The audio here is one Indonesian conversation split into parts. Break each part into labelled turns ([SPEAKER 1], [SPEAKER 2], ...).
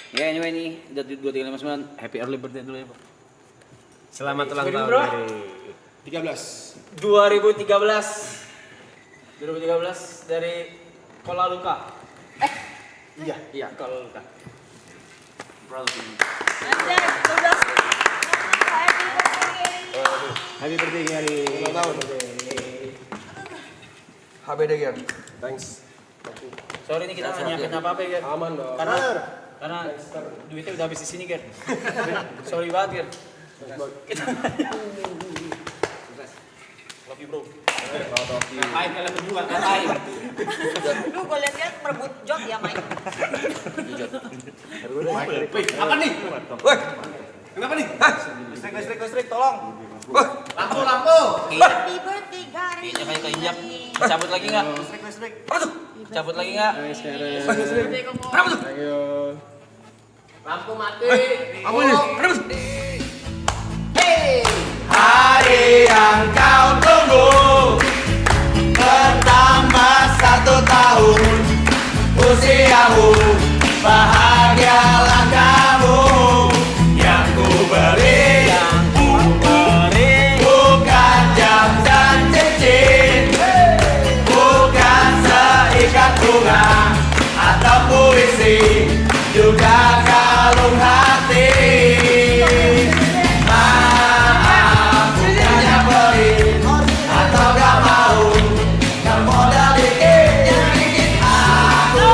[SPEAKER 1] Ya anyway nih, udah 2359. Happy early birthday dulu ya, Pak.
[SPEAKER 2] Selamat ulang tahun
[SPEAKER 3] bro.
[SPEAKER 2] dari
[SPEAKER 3] 13
[SPEAKER 1] dari Kuala Luka.
[SPEAKER 3] Iya
[SPEAKER 1] Kuala Luka. Proud of you.
[SPEAKER 4] Anjay, 12.
[SPEAKER 2] Happy birthday Gary.
[SPEAKER 3] ulang tahun HBD Ger thanks
[SPEAKER 1] Sorry nih kita nggak nyiapin apa-apa ya, Ger.
[SPEAKER 3] aman dong
[SPEAKER 1] Karena duitnya udah habis di sini, Ger. Sorry banget, Ger. Love you, bro. Ngapain kalian berdua? Ngapain?
[SPEAKER 4] Lu gue liat-liat merebut jok ya, Mike.
[SPEAKER 1] Apa nih?
[SPEAKER 3] woi
[SPEAKER 1] Kenapa nih?
[SPEAKER 3] listrik tolong
[SPEAKER 1] Lampu.
[SPEAKER 4] Happy birthday, Gary.
[SPEAKER 1] Kayaknya kayak keinjak. Cabut lagi nggak?
[SPEAKER 3] listrik
[SPEAKER 1] Cabut lagi nggak?
[SPEAKER 4] Birthday kamu.
[SPEAKER 3] thank you
[SPEAKER 1] Lampu mati.
[SPEAKER 3] apa ini
[SPEAKER 5] Hari yang kau tunggu bertambah 1 tahun usiamu, bahagialah kamu. Yang ku beri bukan jam dan cincin, bukan seikat bunga atau puisi, juga kalung hati. Maaf, bukannya pelit atau gak mau, gak modal dikit yang bikin aku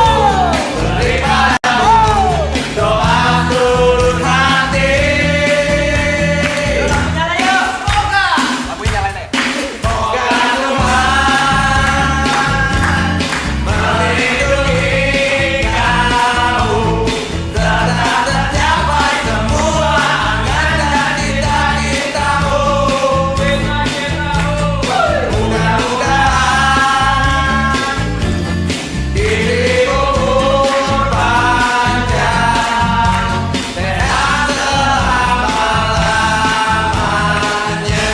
[SPEAKER 5] beri padamu doa tulus hati. Semoga Tuhan melindungi kamu serta tercapai semua angan dan cita-citamu. Mudah-mudahan hidupmu umur panjang, sehat selama-lamanya.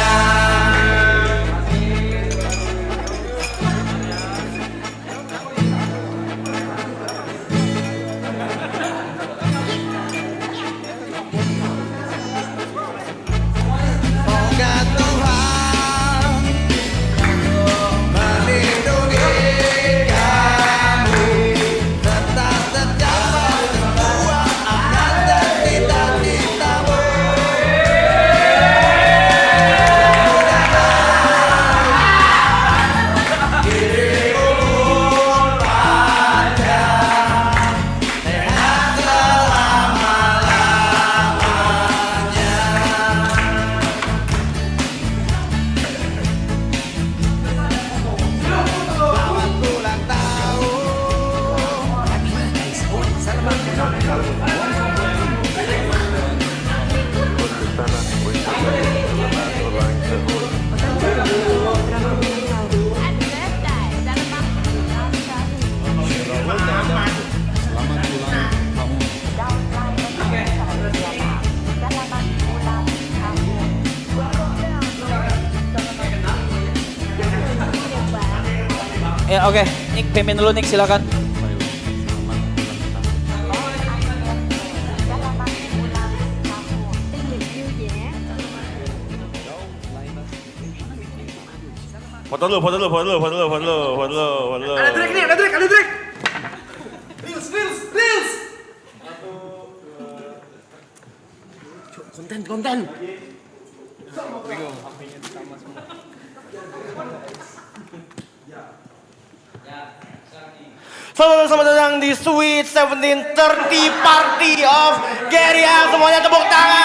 [SPEAKER 5] Semoga Tuhan melindungi kamu tetap tercapai semua angan dan cita-citamu. Mudah-mudahan hidupmu umur panjang, sehat selama-lamanya. Selamat ulang tahun.
[SPEAKER 1] Ya oke, Nick payment dulu Nick silakan.
[SPEAKER 5] Foto dulu.
[SPEAKER 3] ada trik reels konten
[SPEAKER 5] Selamat datang di Sweet 17 30 Party of Gary. Semuanya tepuk tangan.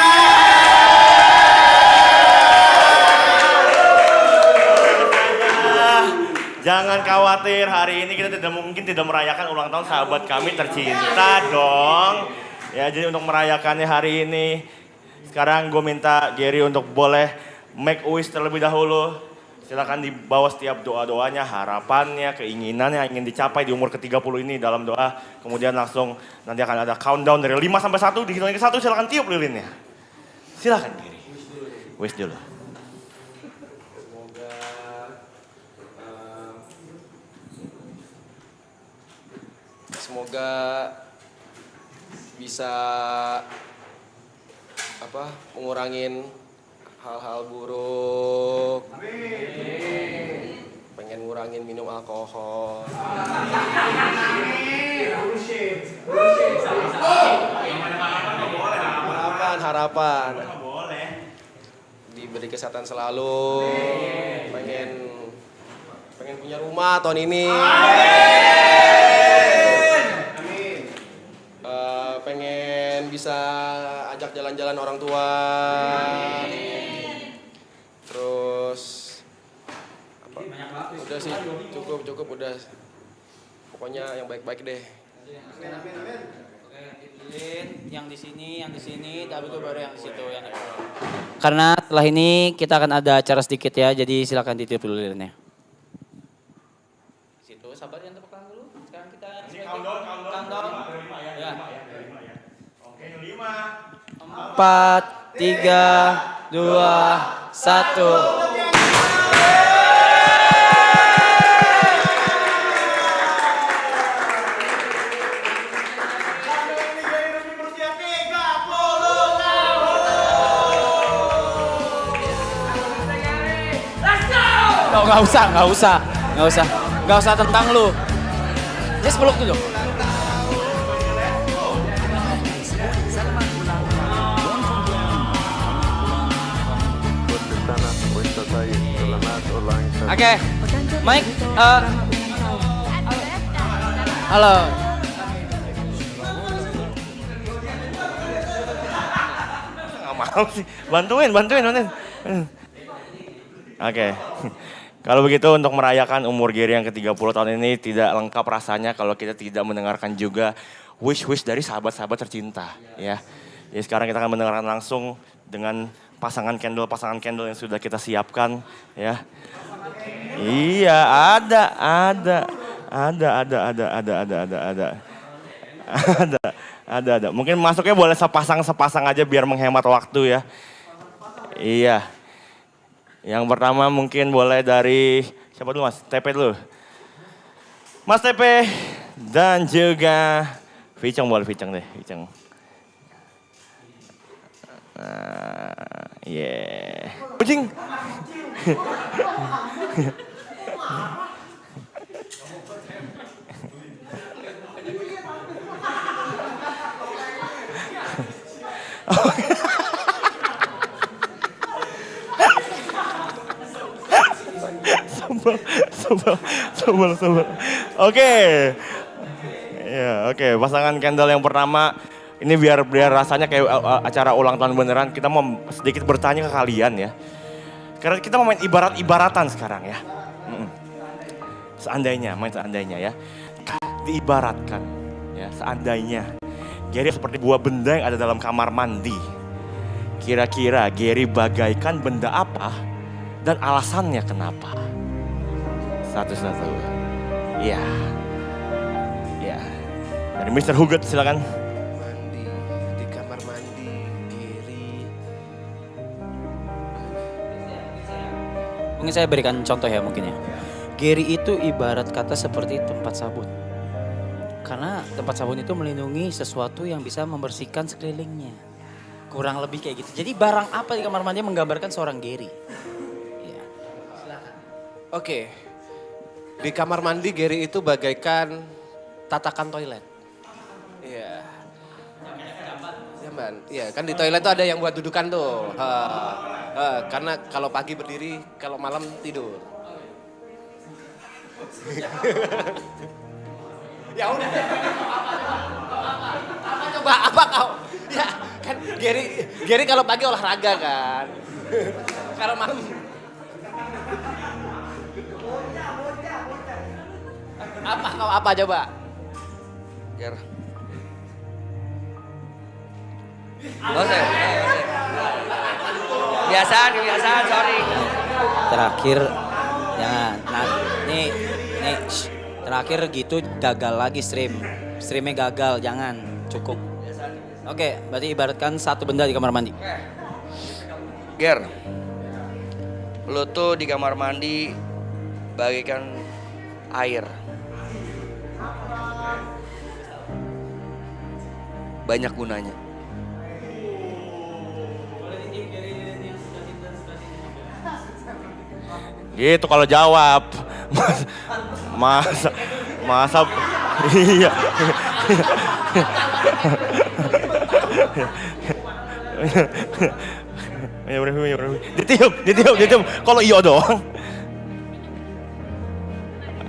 [SPEAKER 5] Jangan khawatir, hari ini kita tidak merayakan ulang tahun sahabat kami tercinta dong. Ya, jadi untuk merayakannya hari ini, sekarang gue minta Gary untuk boleh make a wish terlebih dahulu. Silakan dibawa setiap doa-doanya, harapannya, keinginannya yang ingin dicapai di umur ke-30 ini dalam doa. Kemudian langsung nanti akan ada countdown dari 5 sampai 1, dihitung ke 1, silakan tiup lilinnya. Silakan Gary. Wish dulu.
[SPEAKER 3] semoga
[SPEAKER 6] bisa ngurangin hal-hal buruk. Pengen ngurangin minum alkohol. Harapan. Diberi kesehatan selalu. Pengen punya rumah tahun ini. Pengen bisa ajak jalan-jalan orang tua. Terus udah sih, cukup udah. Pokoknya yang baik-baik deh.
[SPEAKER 1] Yang di sini, tapi itu baru yang di situ. Karena setelah ini kita akan ada acara sedikit ya, jadi silakan ditiup dulu lilinnya. Situ, sabar yang tepuk tangan dulu. Sekarang kita countdown. Ya.
[SPEAKER 5] Oke, 5,
[SPEAKER 1] 4, 3, 2, 1. Nggak usah tentang lu. Just peluk dulu. Oke, Mike. Halo.
[SPEAKER 5] nggak mau sih. Bantuin. Oke. Kalau begitu untuk merayakan umur Gary yang ke-30 tahun ini tidak lengkap rasanya kalau kita tidak mendengarkan juga wish dari sahabat-sahabat tercinta. Ya. Jadi sekarang kita akan mendengarkan langsung dengan pasangan candle yang sudah kita siapkan. Ya. Iya, ada. Mungkin masuknya boleh sepasang aja biar menghemat waktu ya. Iya. Yang pertama mungkin boleh dari, siapa dulu Mas? TP dulu. Mas TP dan juga Viceng boleh Viceng deh. Kucing. Sebel. Oke. Ya, oke. Pasangan candle yang pertama ini biar rasanya kayak acara ulang tahun beneran. Kita mau sedikit bertanya ke kalian ya. Karena kita mau main ibarat-ibaratan sekarang ya. Seandainya ya. Diibaratkan ya, seandainya Gary seperti buah benda yang ada dalam kamar mandi. Kira-kira Gary bagaikan benda apa dan alasannya kenapa? Satu-satu. Iya. Dari Mr. Hugot silakan.
[SPEAKER 6] Di kamar mandi, Gary.
[SPEAKER 1] Mungkin saya berikan contoh ya mungkin ya. Gary itu ibarat kata seperti tempat sabun. Karena tempat sabun itu melindungi sesuatu yang bisa membersihkan sekelilingnya. Kurang lebih kayak gitu. Jadi barang apa di kamar mandi menggambarkan seorang Gary? Ya. Silakan.
[SPEAKER 6] Oke. Di kamar mandi Gary itu bagaikan tatakan toilet. Iya. Jamban. Iya, kan di toilet tuh ada yang buat dudukan tuh. Karena kalau pagi berdiri, kalau malam tidur. Ya udah. Apa kau? Ya, kan Gary kalau pagi olahraga kan. Kalau malam apa coba?
[SPEAKER 7] Ger. Kebiasaan, sorry.
[SPEAKER 1] Terakhir, jangan. Nah, nih, terakhir gitu gagal lagi streamnya gagal, jangan, cukup. Oke, berarti ibaratkan satu benda di kamar mandi.
[SPEAKER 7] Ger. Lu tuh di kamar mandi bagaikan air. banyak gunanya.
[SPEAKER 5] Gitu kalau jawab. Masa, masa, iya. Ya udah. Ditiup. Kalau iya doang.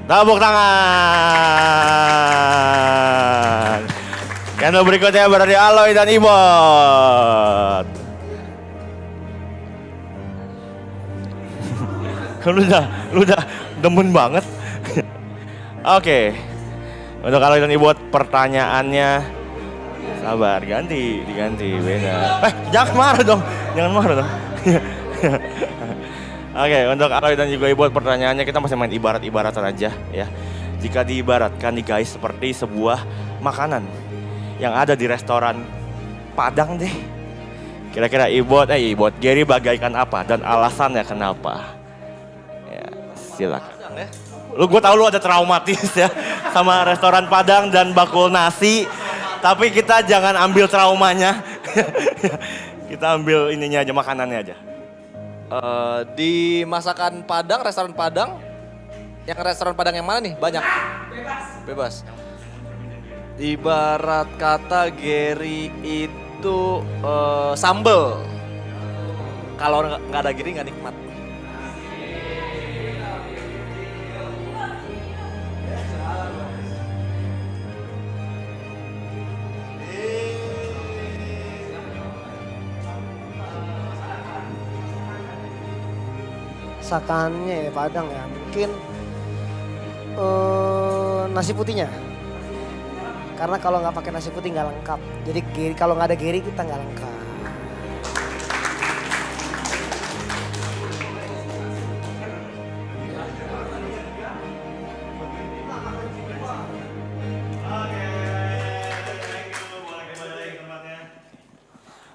[SPEAKER 5] Tepuk tangan. Candle berikutnya berada di Aloy dan Ibot. Lu udah demen banget. Oke. Untuk Aloy dan Ibot pertanyaannya, sabar, diganti, beda. Jangan marah dong. Oke, untuk Aloy dan juga Ibot pertanyaannya kita masih main ibarat-ibaratan aja ya. Jika diibaratkan nih guys seperti sebuah makanan yang ada di restoran Padang deh. Kira-kira Ibot, Gary bagaikan apa dan alasannya kenapa? Ya, silakan. Gue tau lu ada traumatis ya sama restoran Padang dan bakul nasi. Tapi kita jangan ambil traumanya. Kita ambil ininya aja, makanannya aja.
[SPEAKER 6] Di masakan Padang, restoran Padang, yang restoran Padang yang mana nih? Banyak. Bebas. Ibarat kata Gary itu sambel. Kalau nggak ada Gary nggak nikmat.
[SPEAKER 8] Masakannya ya Padang ya, mungkin nasi putihnya. Karena kalau nggak pakai nasi putih nggak lengkap. Jadi kalau nggak ada Gary kita nggak lengkap.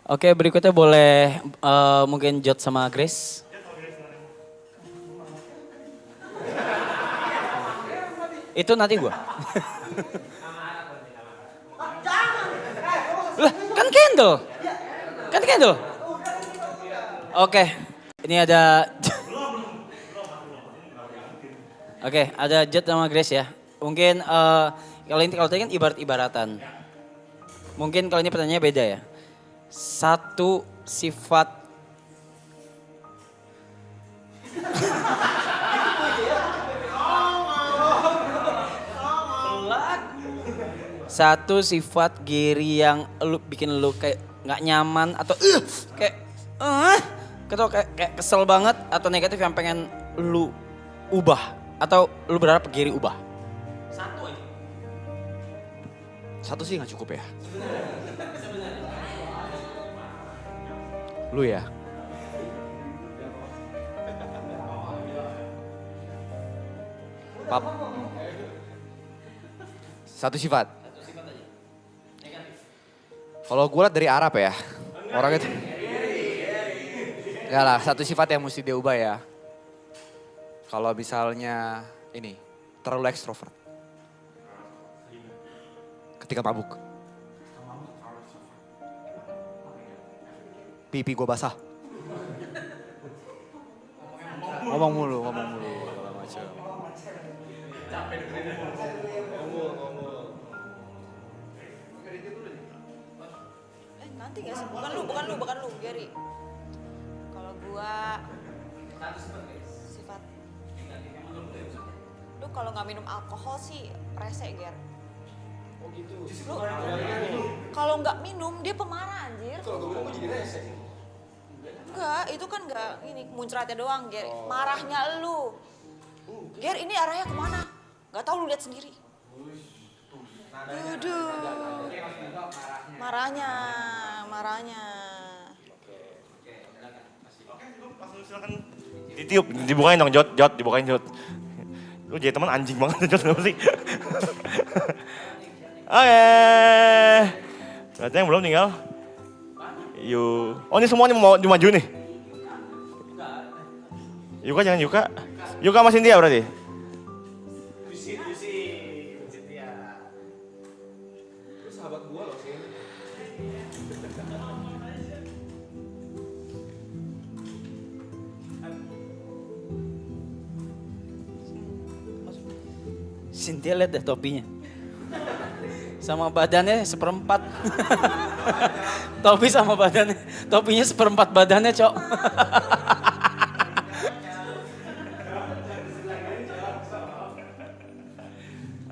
[SPEAKER 1] Oke, berikutnya boleh mungkin Jot sama Grace. Itu nanti gua. Lah, kan candle. Oke, ini ada. Oke, ada Jot sama Grace ya. Mungkin kalau tadi kan ibarat-ibaratan. Mungkin kalau ini pertanyaannya beda ya. Satu sifat Gary yang bikin lu kayak nggak nyaman atau kayak kesel banget atau negatif yang pengen lu ubah atau lu berharap Gary ubah? Satu aja.
[SPEAKER 6] Satu sih nggak cukup ya. Lu ya. Pap. Satu sifat. Kalau gue liat dari Arab ya, orang itu. Enggak lah, satu sifat yang mesti dia ubah ya. Kalau misalnya ini, terlalu ekstrovert. Ketika mabuk. Pipi gue basah. Ngomong mulu. Macam.
[SPEAKER 4] Nanti gak sih? Bukan lu, Gary. Kalau gua sifat. Lu kalau nggak minum alkohol sih rese, Ger. Oh gitu. Lu kalau nggak minum dia pemarah anjir. Kalau nggak minum jadi rese. Enggak, itu kan nggak ini muncratnya doang, Ger. Marahnya lu. Ger, ini arahnya kemana? Nggak tahu, lu lihat sendiri. Aduh. Marahnya.
[SPEAKER 5] Silakan ditiup, dibukain dong Jot, dibukain Jot. Lu jadi teman anjing banget Jot, kenapa sih? Oke. Berarti yang belum tinggal. Oh ini semuanya mau dimaju nih? Yuka jangan Yuka. Yuka sama Cynthia berarti?
[SPEAKER 1] Cynthia lihat deh topinya. Sama badannya seperempat. Topi sama badannya. Topinya seperempat badannya, Cok.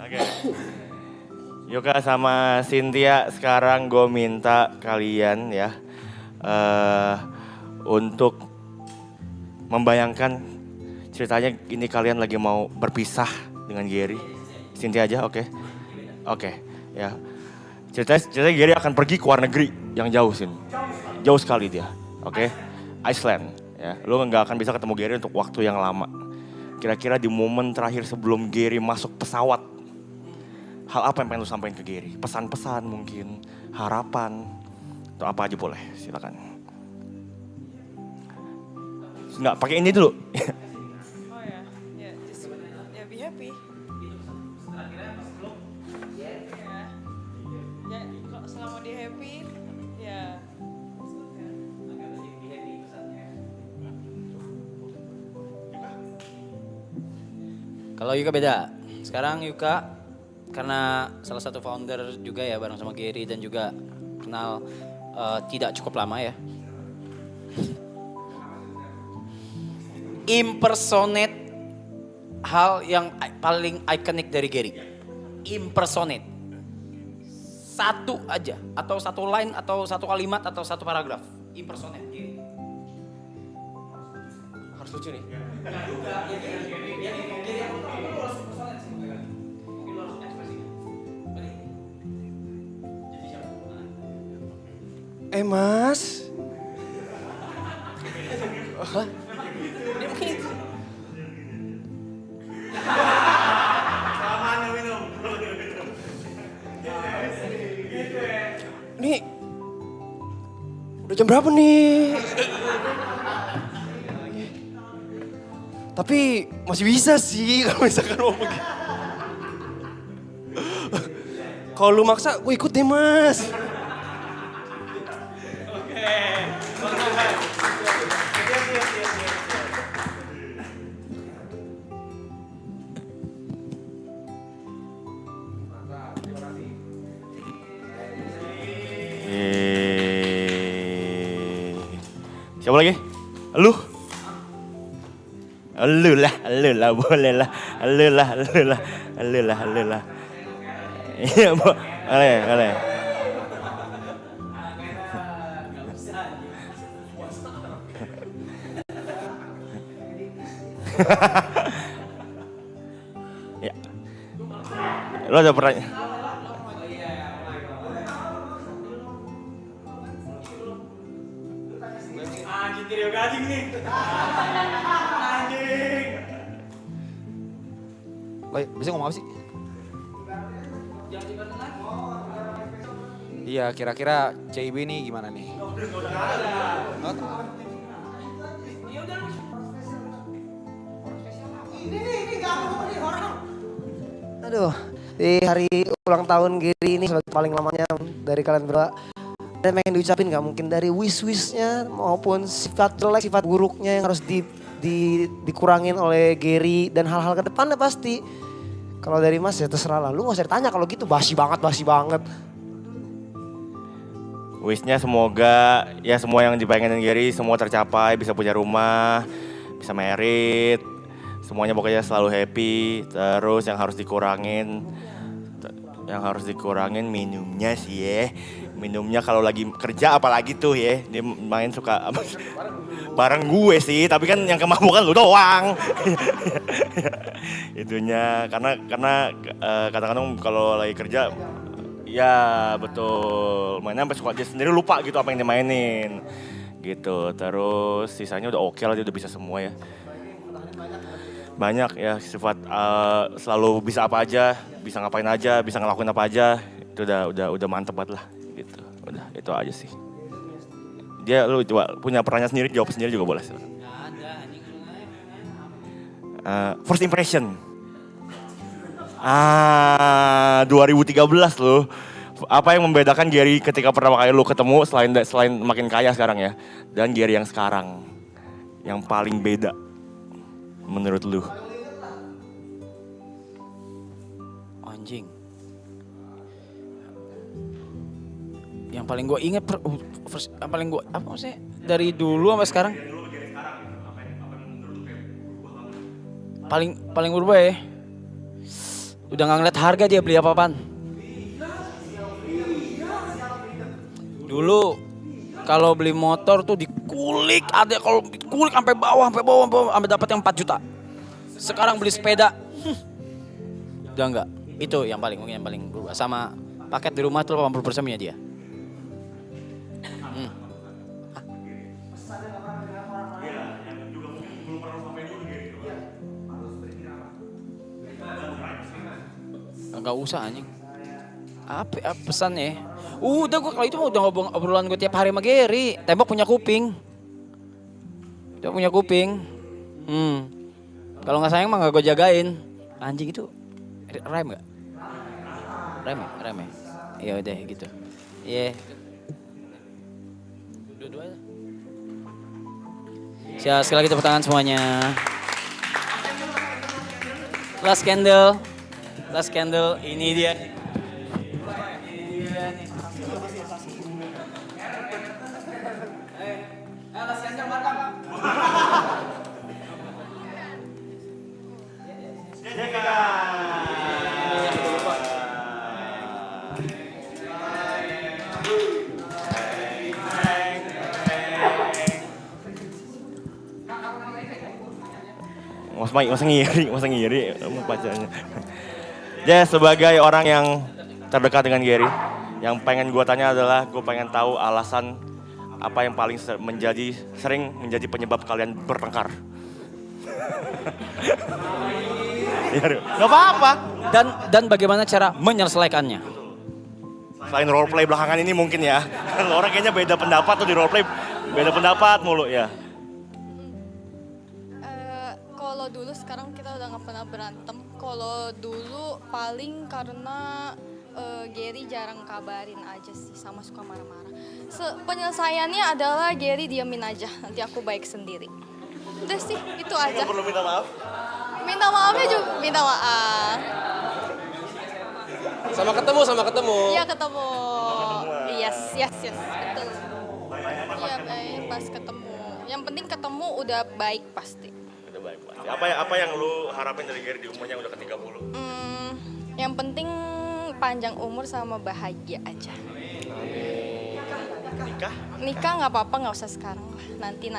[SPEAKER 5] Oke. Yuka sama Cynthia, sekarang gue minta kalian ya untuk membayangkan ceritanya ini kalian lagi mau berpisah dengan Gary. Cynthia aja, oke. Oke, ya. Ceritanya Gary akan pergi ke luar negeri yang jauh, Sin. Jauh sekali dia, oke. Iceland, ya. Lu nggak akan bisa ketemu Gary untuk waktu yang lama. Kira-kira di momen terakhir sebelum Gary masuk pesawat, hal apa yang pengen lu sampaikan ke Gary? Pesan-pesan mungkin, harapan, atau apa aja boleh, silakan. Enggak, pakai ini dulu.
[SPEAKER 4] Oh ya, ya, just, ya be happy. Ya, kok selama dia happy, ya.
[SPEAKER 1] Kalau Yuka beda. Sekarang Yuka karena salah satu founder juga ya bareng sama Gary dan juga kenal tidak cukup lama ya. Impersonate hal yang paling ikonik dari Gary. Impersonate. Satu aja atau satu line atau satu kalimat atau satu paragraf. Impersonate Gary.
[SPEAKER 2] Harus lucu nih. Mas. Hah? Dia mungkin Nih, udah jam berapa nih? Tapi masih bisa sih kalau misalkan mau pergi. Kalau lu maksa, gue ikut deh, Mas.
[SPEAKER 5] Siapa lagi? Lu? Lu lah, boleh lah. Lu lah. Iya, boleh. Ya. Lu ada pertanyaan?
[SPEAKER 3] Bisa ngomong apa sih? Iya, kira-kira CIB nih gimana nih?
[SPEAKER 8] Aduh, di hari ulang tahun Gary ini sebagai paling lamanya dari kalian berdua. Ada pengen diucapin nggak mungkin dari wish-wishnya maupun sifat jelek, sifat buruknya yang harus dikurangin oleh Gary dan hal-hal ke depannya pasti. Kalau dari Mas ya terserah lah, lu gak usah ditanya kalau gitu basi banget.
[SPEAKER 5] Wishnya semoga ya semua yang dipengenin Gary semua tercapai, bisa punya rumah, bisa merit, semuanya pokoknya selalu happy. Terus yang harus dikurangin minumnya sih ya. Minumnya kalau lagi kerja apalagi tuh ya, dia main suka bareng gue sih, tapi kan yang kemabukan lu doang. Itunya karena kadang-kadang kalau lagi kerja ya betul mainnya sampai suka dia sendiri lupa gitu apa yang dimainin gitu. Terus sisanya udah oke lah, dia udah bisa semua ya. Banyak ya sifat selalu bisa apa aja, bisa ngapain aja, bisa ngelakuin apa aja. Itu udah mantep banget lah gitu. Udah itu aja sih. Dia lu coba punya perannya sendiri, jawab sendiri juga boleh. First impression. 2013 loh. Apa yang membedakan Gary ketika pertama kali lu ketemu selain makin kaya sekarang ya, dan Gary yang sekarang yang paling beda menurut lu?
[SPEAKER 1] Anjing. Yang paling gue inget, yang paling gue apa maksudnya dari dulu sampai sekarang? Paling berubah ya. Udah nggak ngeliat harga dia beli apa-apaan. Dulu kalau beli motor tuh dikulik, ada kalau dikulik sampai bawah sampai dapat yang 4 juta. Sekarang beli sepeda, udah enggak. Itu yang mungkin yang paling berubah. Sama paket di rumah tuh 80% punya dia. Enggak usah anjing. Apa pesannya? Udah gue kalau itu udah obrolan gue tiap hari sama Gary. Tembok punya kuping. Dia punya kuping. Kalau nggak sayang mah nggak gue jagain. Anjing itu rem nggak? Rem ya. Ya udah gitu. Iya. Dua-duanya. Siap, sekali lagi tepuk tangan semuanya. Last candle, ini dia.
[SPEAKER 5] Masa ngiri bacanya. Sebagai orang yang terdekat dengan Gary, yang pengen gue tanya adalah gue pengen tahu alasan apa yang paling sering menjadi penyebab kalian bertengkar. Gak apa-apa.
[SPEAKER 1] Dan bagaimana cara menyelesaikannya?
[SPEAKER 5] Selain roleplay belakangan ini mungkin ya. Orang kayaknya beda pendapat tuh di roleplay. Beda pendapat mulu ya.
[SPEAKER 9] Kalau dulu, sekarang kita udah gak pernah berantem. Kalau dulu paling karena Gary jarang kabarin aja sih, sama suka marah-marah. Penyelesaiannya adalah Gary diamin aja, nanti aku baik sendiri. Udah sih, itu aja.
[SPEAKER 5] Perlu minta maaf?
[SPEAKER 9] Minta maafnya juga, minta maaf.
[SPEAKER 2] Sama ketemu.
[SPEAKER 9] Iya ketemu. Yes, betul. Iya baik, pas ketemu. Yang penting ketemu udah baik pasti.
[SPEAKER 5] Udah baik pasti. Apa yang lu harapin dari Gary di umurnya udah ke-30?
[SPEAKER 9] Yang penting panjang umur sama bahagia aja.
[SPEAKER 5] Nikah?
[SPEAKER 9] Nikah nggak apa-apa, nggak usah sekarang lah. Nanti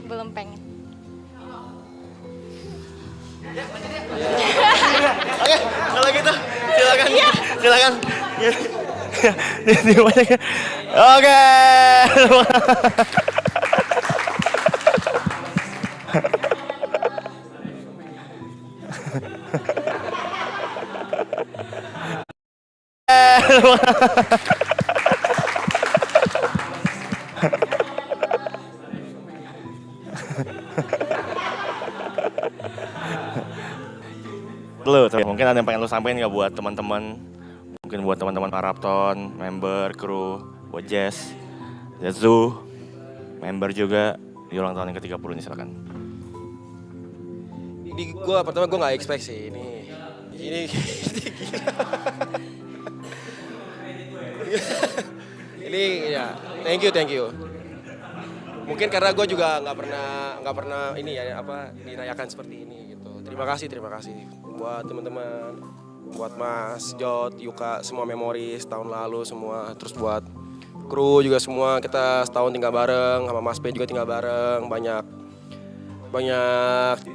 [SPEAKER 9] belum pengen.
[SPEAKER 5] Oke, kalau gitu silakan. Oke. Mungkin ada yang pengen lu sampein nggak buat teman-teman, mungkin buat teman-teman Marapton, member, kru, buat Jazz, Zoo, member juga di ulang tahun yang ke-30 ini, silakan.
[SPEAKER 2] Ini pertama gue nggak expect sih ini gila. Ini ya, thank you. Mungkin karena gue juga nggak pernah ini ya dirayakan seperti ini gitu. Terima kasih buat teman-teman, buat Mas Jod, Yuka, semua memoris tahun lalu semua. Terus buat kru juga semua, kita setahun tinggal bareng, sama Mas P juga tinggal bareng. Banyak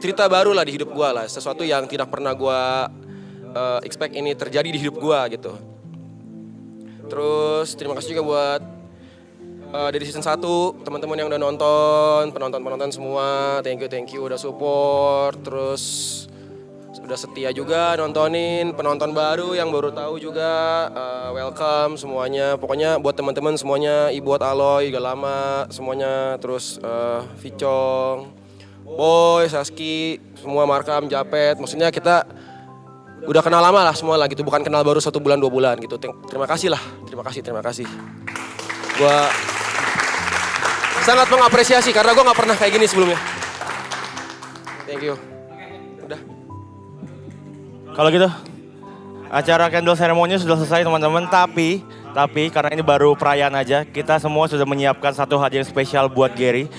[SPEAKER 2] cerita baru lah di hidup gue lah, sesuatu yang tidak pernah gue expect ini terjadi di hidup gue gitu. Terus terima kasih juga buat dari season 1 teman-teman yang udah nonton, penonton semua, thank you udah support, terus udah setia juga nontonin, penonton baru yang baru tahu juga welcome semuanya. Pokoknya buat teman-teman semuanya, buat Aloy udah lama semuanya, terus Vicong, Boy, Saski, semua Markam, Japet, maksudnya kita udah kenal lama lah semua lah gitu, bukan kenal baru 1 bulan 2 bulan gitu. Terima kasih lah, terima kasih. Gue sangat mengapresiasi karena gue nggak pernah kayak gini sebelumnya. Thank you. Udah.
[SPEAKER 5] Kalau gitu, acara candle ceremony sudah selesai teman-teman. Tapi karena ini baru perayaan aja, kita semua sudah menyiapkan satu hadiah spesial buat Gary.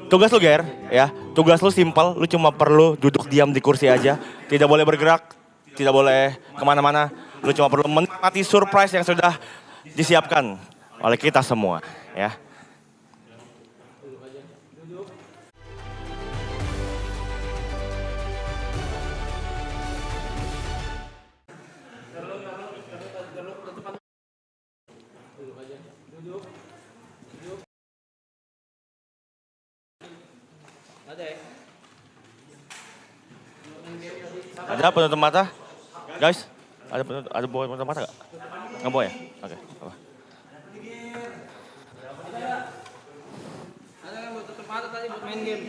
[SPEAKER 5] Tugas lu Ger, ya. Tugas lu simpel, lu cuma perlu duduk diam di kursi aja. Tidak boleh bergerak, tidak boleh kemana-mana. Lu cuma perlu menikmati surprise yang sudah disiapkan oleh kita semua, ya. Ada penutup mata? Guys, ada penutup mata gak? Nggak boleh ya? Oke. Apa?
[SPEAKER 1] Ada kan buat tutup mata tadi buat main game.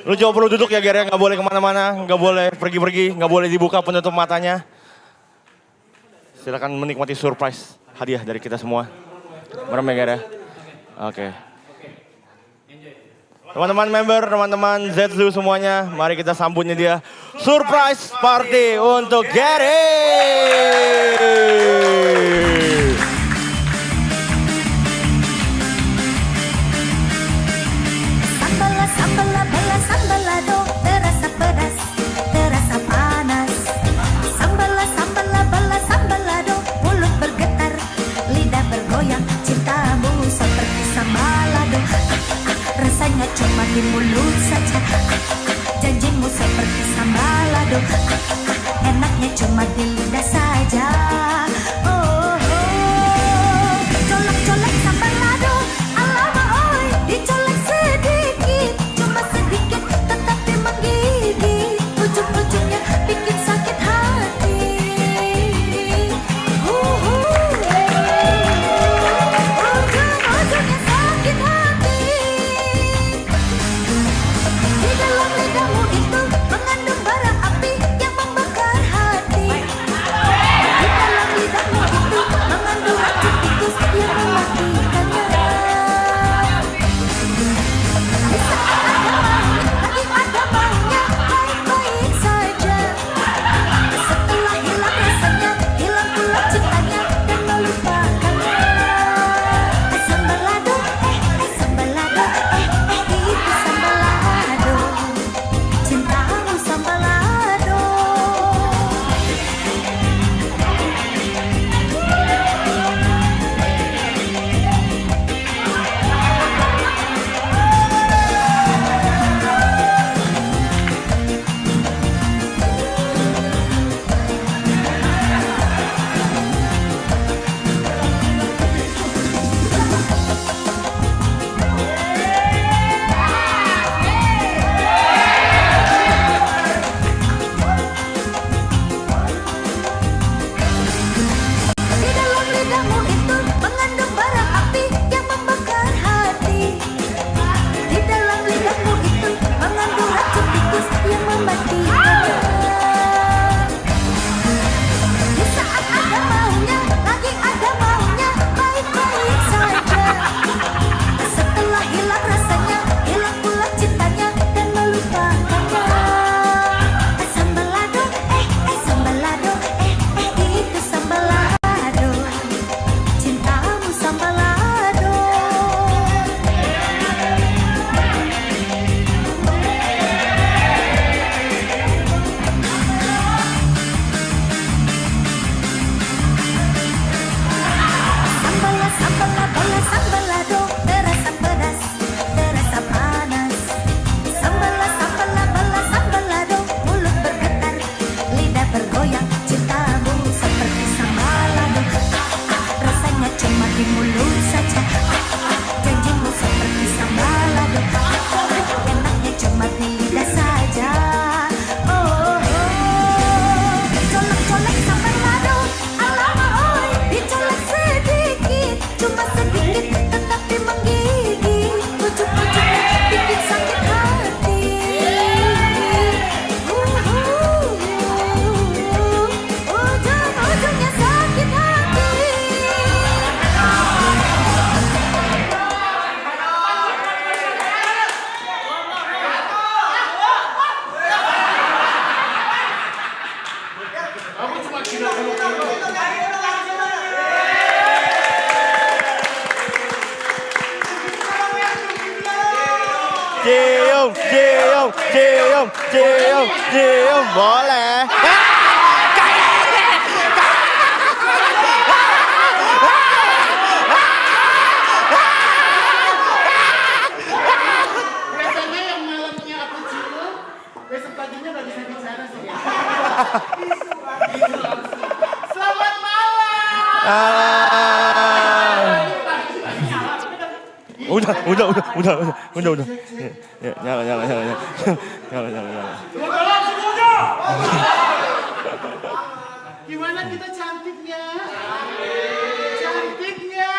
[SPEAKER 5] Lu coba perlu duduk ya Ger, nggak boleh kemana-mana, nggak boleh pergi-pergi, nggak boleh dibuka penutup matanya. Silakan menikmati surprise hadiah dari kita semua. Merem ya Ger ya? Oke. Teman-teman member, teman-teman Zetsu semuanya, mari kita sambutnya dia. Surprise party untuk Gary!
[SPEAKER 10] Sambalado terasa pedas, terasa panas. Sambalado, mulut bergetar, lidah bergoyang. Cintamu seperti sambalado, rasanya cuma di mulut saja. Janjimu seperti sambalado, enaknya cuma di lidah saja. Oh, colek-colek sambalado, alama oi, dicolek sedikit. Tetapi menggigit, ujung-ujungnya bikin sakit hati. Ujung-ujungnya sakit hati. Di dalam lidahmu itu mengandung bara api yang membakar hati.
[SPEAKER 5] cium, boleh.
[SPEAKER 11] Biasanya yang malamnya aku cium, besok paginya gak bisa bicara sih. Selamat malam.
[SPEAKER 5] Udah. Ya, nyala.
[SPEAKER 11] Gimana kita cantiknya? Cantiknya.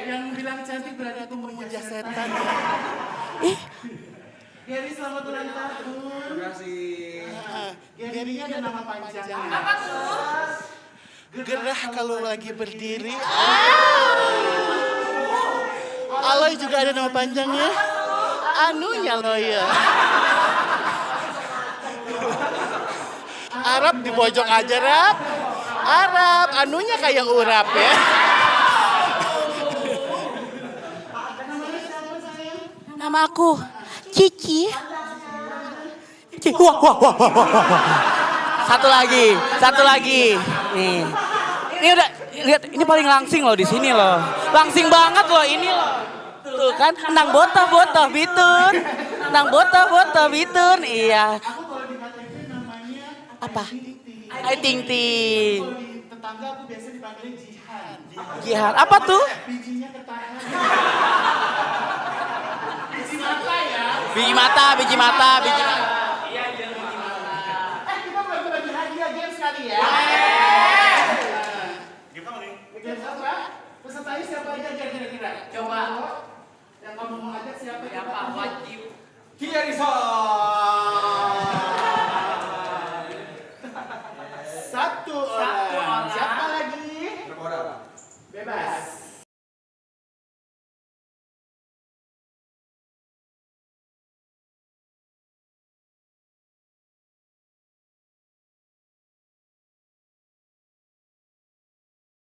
[SPEAKER 11] Yang bilang cantik berarti aku memuja setan. Gary selamat ulang tahun. Terima kasih. Gary-nya ada nama panjangnya. Apa tuh? Gerah kalau lagi berdiri. Aloy juga ada nama panjangnya. Anunya loh ya. Arab di pojok aja, Rap. Arab, anunya kayak urap ya.
[SPEAKER 4] Nama aku Cici.
[SPEAKER 11] Wah.
[SPEAKER 4] Satu lagi. Nih. Ini udah lihat, ini paling langsing loh di sini loh. Langsing banget loh ini loh. Tuh kan, nang bota bitun. Nang bota bitun. Iya. Apa? Ay Ting Ting.
[SPEAKER 11] Tetangga aku biasa dipanggil Jihan.
[SPEAKER 4] Jihan. Apa tuh?
[SPEAKER 11] Bijinya ketahan.
[SPEAKER 4] Biji mata.
[SPEAKER 11] Iya, biji mata. Kita bagi-bagi hadiah games kali ya. Games apa? Pesertanya siapa aja kira-kira? Coba. Yang kamu mau ajak siapa? Wajib. Kia Rizal.